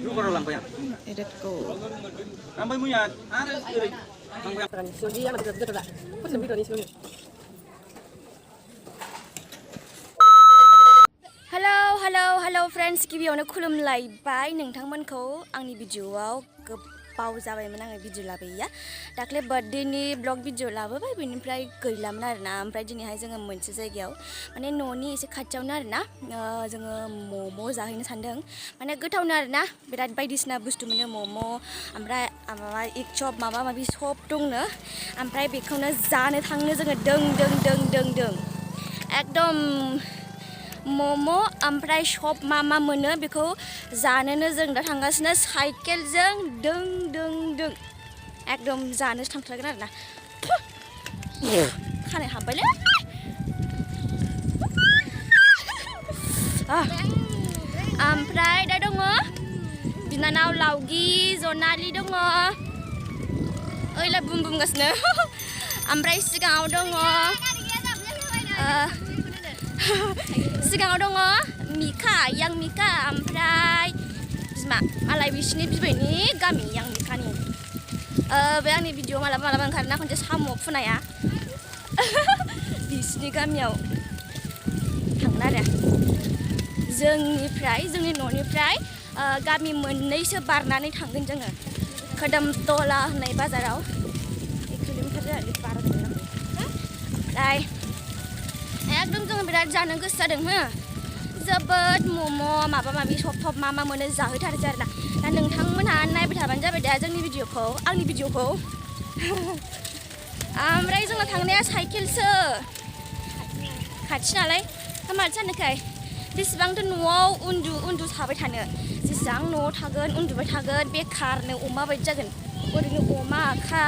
Lu kalau lampu ya? Edit go. Lampu punya ada kiri. Lampu yang Hello friends, गिबियावनो खुलुमलायबाय नोंथांमोनखौ आंनि भिडिअआव गोबाव जाबायमोन आङो भिडिअ लाबोयैया दाख्लै बार्थडेनि ब्लग भिडिअ लाबोबाय बेनिफ्राय गैलामोन आरोना ओमफ्राय दिनैहाय जोङो मोनसे जायगायाव माने न'नि एसे खाथियावनो आरोना जोङो मम' जाहैनो सानदों माने गोथावनो आरोना बिराद बायदिसिना बुस्थु मोनो मम' ओमफ्राय माबा एग चप माबा माबि सब दंनो ओमफ्राय बेखौनो जानो थांनो जोङो दों एकदम मम' ओमफ्राय सब मा मोनो बेखौ जानोनो जों दा थांगासिनो साइकेलजों दों एकदम जानोसो थांथारगोन आरोना खानाय हाबबायलै ओमफ्राय दा दङ बिनानाव लावगि जनालि दङ ओइलाय बुम बुमगासिनो ओमफ्राय सिगाङाव दङ मिका yang मिका ओमफ्राय बिमा मालाय बिसिनि बिबैनि गामि yang मिकानि बे आंनि भिडिअ मालाबा ओंखारोना खनसे साम' फुनाया बिसिनि गामियाव थांगोन आरो जोंनि न'निफ्राय गामि मोननैसो बारनानै थांगोन जोङो खोदोमतला होननाय बाजाराव 1 किल'मिटार बारगोन ओमफ्राय एकदम जोङो बिराद जानो गोसो जादों हो जोबोद मम' माबा माबि सब मा मोनो जाहैथारसै आरोना दा नोंथांमोनहा नायबाय थाबानो जाबाय दा जोंनि भिडिअखौ आंनि भिडिअखौ ओमफ्राय जोङो थांनाया साइकेलसो खाथि नालाय माथो सानोखाय बेसेबांथो न'आव उन्दु थाबाय थानो जेसेबां न'आव थागोन उन्दुबाय थागोन बेखारनो अमा बायदि जागोन ओरैनो अमा खा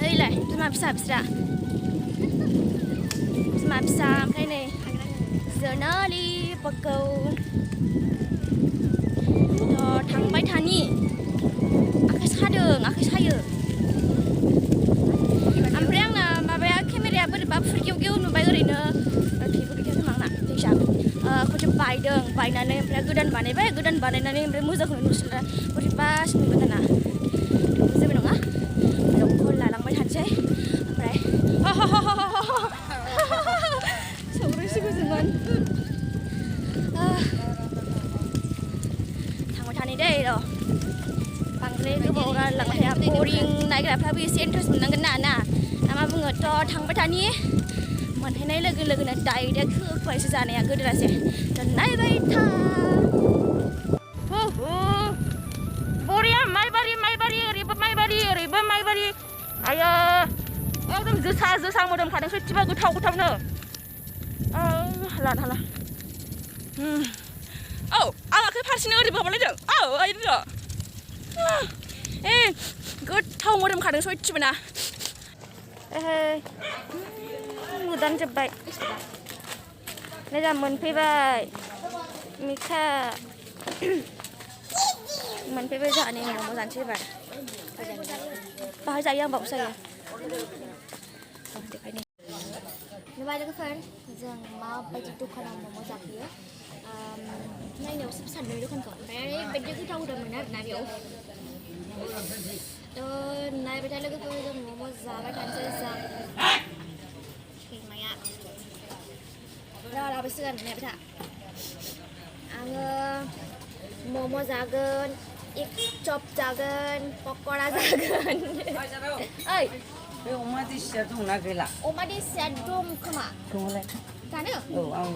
ओइलाय बिमा फिसा बिस्रा बिमा फिसा ओमफ्राय नै जोनालि पक्कौ थांबाय थानि आखाइ सायो ओमफ्राय आंना माबाया केमेराया बोरैबा फुरगेव नुबाय ओरैनो थैबो गैखाया खोमा आंना दैसा खनसे बायनानै ओमफ्राय गोदान बानायनानै ओमफ्राय मोजांखौनो नुसोला बोरैबासो नुगोन दाना जेबो नङा रखौ लालांबाय थानोसै ओमफ्राय सौग्रायसिगौसोमोन थांबाय थानि दै र' बांद्राय गोबाव रायलायलांबाय थाया बरिं नायग्राफ्राबो एसे इन्टारेस्ट मोननांगोन ना मा बुङो थ' थांबाय थानि मोनहैनाय लोगो लोगोनो डाइरेक्ट होफैसो जानाया गोदोरासै नायबाय था बरिया माइबारि ओरैबो माइबारि आयो एकदम जोसा मोदोमखादों सोरथिबा गोथावनो हाला औ आं आखाइ फारसेनो ओरैबो माबालायदों औ आइर' गोथाव मोदोमखादों सयथिबो ना मोदानजोब्बाय नै दा मोनफैबाय मिका मोनफैबाय जोंहानि मम' जानोसै एबार बाहाय जायो आं बावसो जायो नुबाय लोगोफोर जों माबायदि दखानाव मम' जाफैयो नायनायावसो सानदों दखानखौ ओमफ्राय ओरैबायदि गोथाव मोनो आरोना बेयाव नायबाय था लोगोफोर जों मम' जाबाय थानोसै सैमाया लाबोसिगोन नायबाय था आङो मम' जागोन एग चप जागोन पक'रा जागोन ओइ बे अमा देसिया दंना गैला अमा देसिया दं खोमा दङलाय जानो औ आं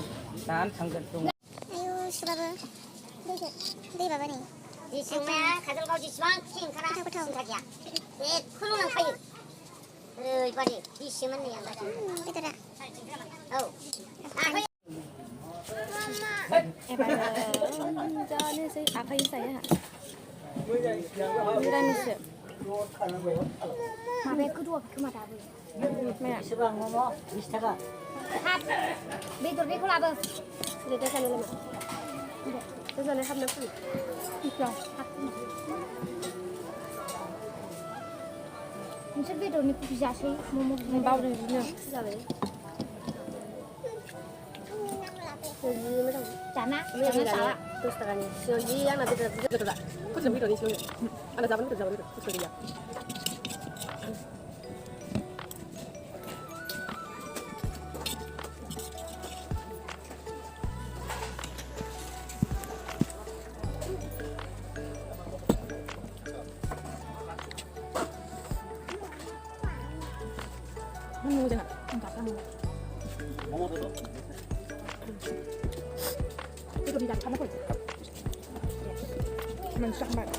दानो थांगोन दङ आयु सुबाबो दै माबा नै सैमाया काजलगाव जेसेबां खि ओंखारा सिन्था गैया बेखौल' लांखायो ओरैबादि बिसिमोन नै आं बेदरा औ एबार जानोसै आखाइजों जायो निरामिससो माबाया गोदौआखै खोमा दाबो बेसेबां मम' 20 थाखा बेदरनिखौ लाबो देदे जानो नामा जानाय हाबना फै बेसेबां नोंसोर बेदरनिखौ बिजासै मम' बावदों बिदिनो जाबाय Chả má, Jangan salah. Terus tangannya. Sioji yang nanti betul tak? Kau sudah video ni sioji. Anda zaman itu zaman itu. Terus dia. Mana jangan? Enggak kamu. Mau tu. Itu bisa kamu pun. Masak mak.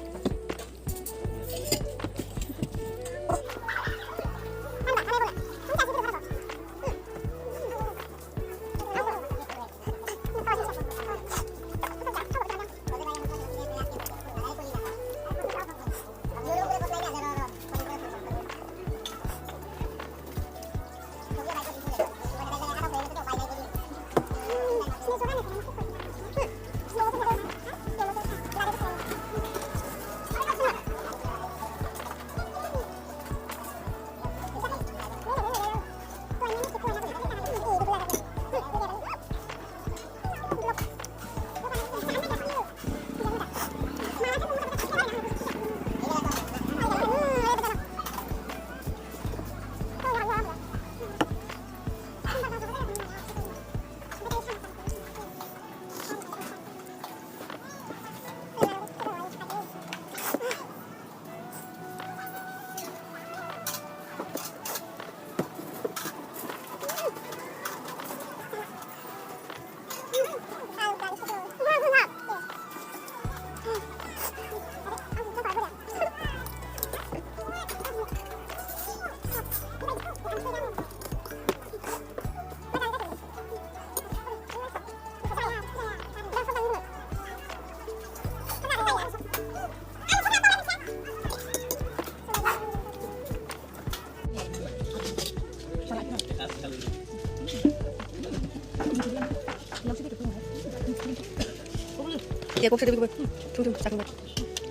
Ya, kok sedih begitu. Tunggu, cakap.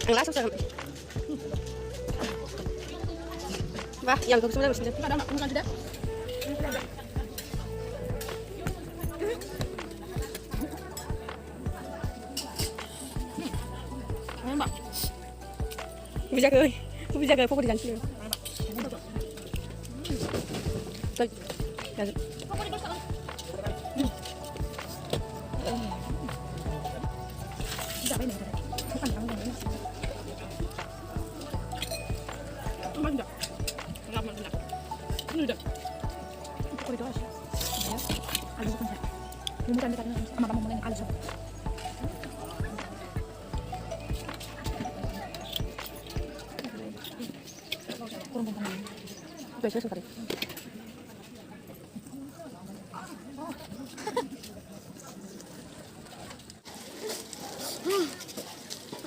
Ang langsung cakap. Bah, yang kau sudah sudah. Ada nak makan sudah? Mbak. Bisa ke pokok di sini. Tuh. Ya.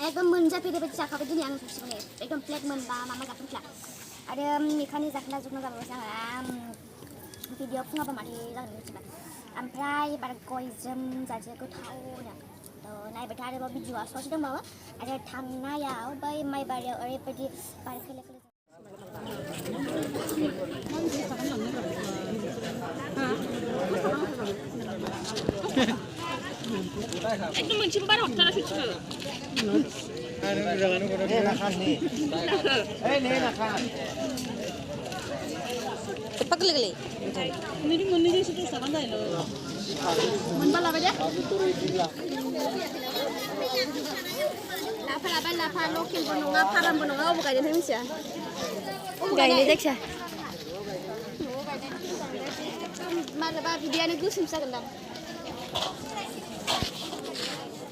एकदम मोनजाफेरबायदि जाखाबाय दिनै आं सबसेखौनो एकदम plate मोनबा मामा जाखांफ्ला आरो मेखानि जाखोना जुखना जाबाय जोंहा भिडिअ फुङाबा मादै जागोन मिथिबा ओमफ्राय बारा गयजों जाजो गोथावनो नायबाय था आरोबाव भिडिअआ ससे दंबावो आरो थांनायाव बै माइबारियाव ओरैबायदि बार खोलो खोलो एकदम मोनसेबो बारा हरथारा सयथिबो Cepat geli-geli. Ini mondi situ sama dah lo. Mon bala baca? Lapa lokal bononga, param bononga, apa kaya ni sih? Gak ini dek sih. Mana ba video ni gusum sa gendang.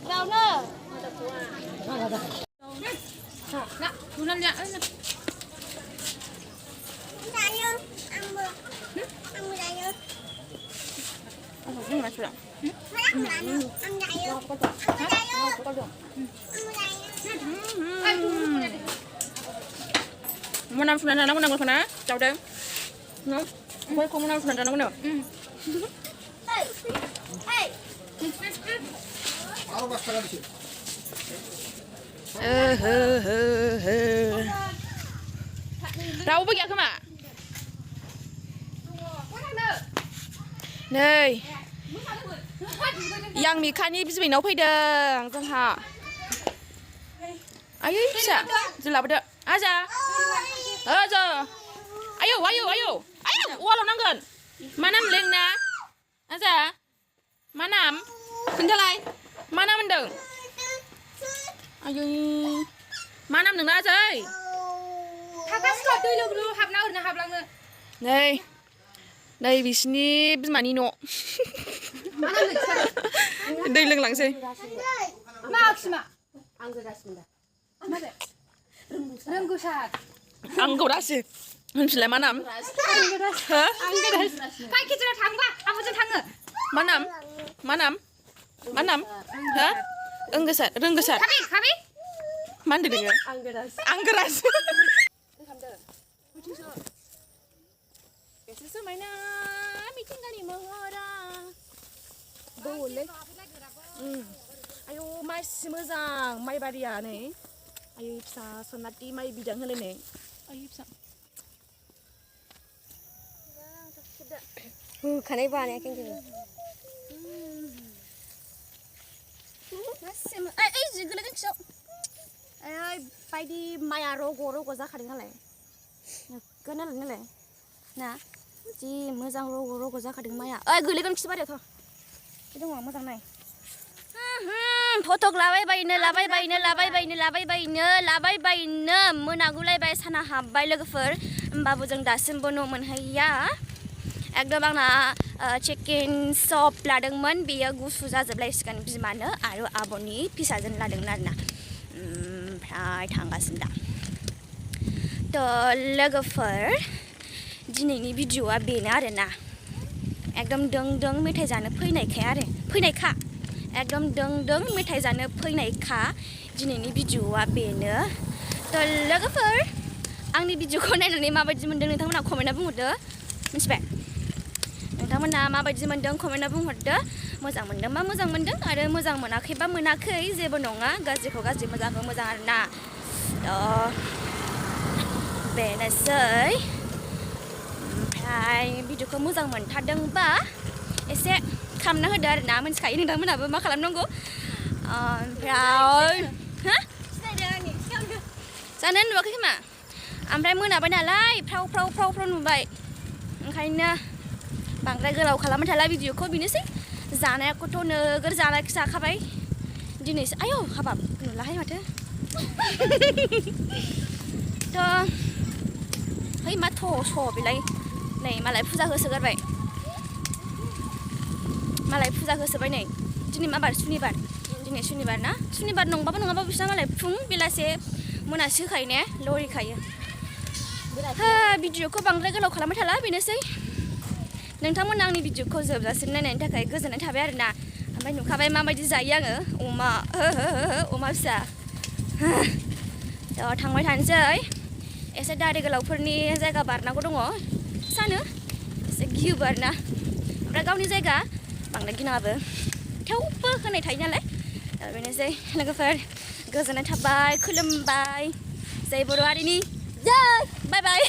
Kau na. Nak, tunan dia. Dayo, ambo. Ambo dayo. Ini macam mana? Ambo dayo. Ambo dayo. Ambo dayo. Mau nam sunan anak nak mana? Jauh dah. No, kau mau nam sunan anak mana? Hey, hey. Tahu pergi ke mana? Nih. yang Mikani biनाव फैदों जोंहा आयै फिसा लाबोदो आजा आजा आयौ आयौ आयौ आयौ वालाव नांगोन मा नाम लेंना आजा मा नाम खोन्थालाय मा नाम होनदों आयै मा नाम नोंना आजै थाखासिखौ दै लोगो हाबना ओरैनो हाबलांनो नै बिसिनि बिमानि न' दै लोंलांसै मा आखिमा आं गोदासिन दा रोंगौसार आंखौ दासो होनफिनलाय मा नाम फाय किचनाव थांबा आब'जों थाङो मा नाम मा नाम मा नाम हो रोंगोसार खाबि मा होनदों नोङो आं गोरासो एसे समायना मिथिंगानि महरा बौलै आयौ मासि मोजां माइबारिया नै आयै फिसा सनाथि माइ बिदां होलायनाय आयै फिसा होखानाय बानायाखै जोङो ओइ जि गोलैगोन खियाव ओइ बायदि माइआ रग' रग' जाखादों नालाय नोगोद नालाय ना जि मोजां रग' रग' जाखादों माइआ ओइ गोलैगोन खिथु बारियावथ' बे दङ मोजां नाय फटक लाबायबायनो मोनागुलायबाय साना हाबबाय लोगोफोर होमबाबो जों दासिमबो न' मोनहैया एकदम आंना चिकेन सप लादोंमोन बेयो गुसु जाजोबलायसिगोन बिमानो आरो आब'नि फिसाजों लादोंमोन आरोना ओमफ्राय थांगासिनो दा थ' लोगोफोर दिनैनि भिडिअ'आ बेनो आरोना एकदम दों दों मेथाइ जानो फैनायखा एकदम दों दों मेथाइ जानो फैनायखा दिनैनि भिडिअ'आ बेनो थ' लोगोफोर आंनि भिडिअ'खौ नायनानै माबायदि मोनदों नोंथांमोना कमेन्टआव बुंहरदो मिथिबाय नोंथांमोना माबायदि मोनदों कमेन्टआव बुंहरदो मोजां मोनदोंबा मोजां मोनदों आरो मोजां मोनाखैबा मोनाखै जेबो नङा गाज्रिखौ गाज्रि मोजांखौ मोजां आरोना बेनोसै ओमफ्राय भिडिअ'खौ मोजां मोनथारदोंबा एसे खालामना होदो आरोना मिथिखायो नोंथांमोनाबो मा खालामनांगौ ओमफ्राय जानो नुवाखै खोमा ओमफ्राय मोनाबाय नालाय फ्राव नुबाय ओंखायनो बांद्राय गोलाव खालामबाय थाला भिडिअ'खौ बेनोसै जानायखौथ' नोगोर जाखाबाय दिनैसो आयौ हाबाब नुलाहाय माथो थ' है मा स' बेलाय नै मालाय फुजा होसोगारबाय नै दिनै मा बार सुनिबार दिनै सुनिबार ना सुनिबार नङाबाबो बिसोर मालाय फुं बेलासे मोनासो होखायो ने लरिखायो भिडिअ'खौ बांद्राय गोलाव खालामबाय थाला बेनोसै नोंथांमोना आंनि भिडिअ'खौ जोबजासिम नायनायनि थाखाय गोजोननाय थाबाय आरोना ओमफ्राय नुखाबाय माबायदि जायो आङो अमा फिसा थ' थांबाय थानोसै एसे दारि गोलावफोरनि जायगा बारनांगौ दङ सानो एसे गियोबो आरोना ओमफ्राय गावनि जायगा बांद्राय गिनाङाबो थेवबो होनाय थायो नालाय बेनोसै लोगोफोर गोजोननाय थाबाय खुलुमबाय जय बर' हारिनि जय बाय बाय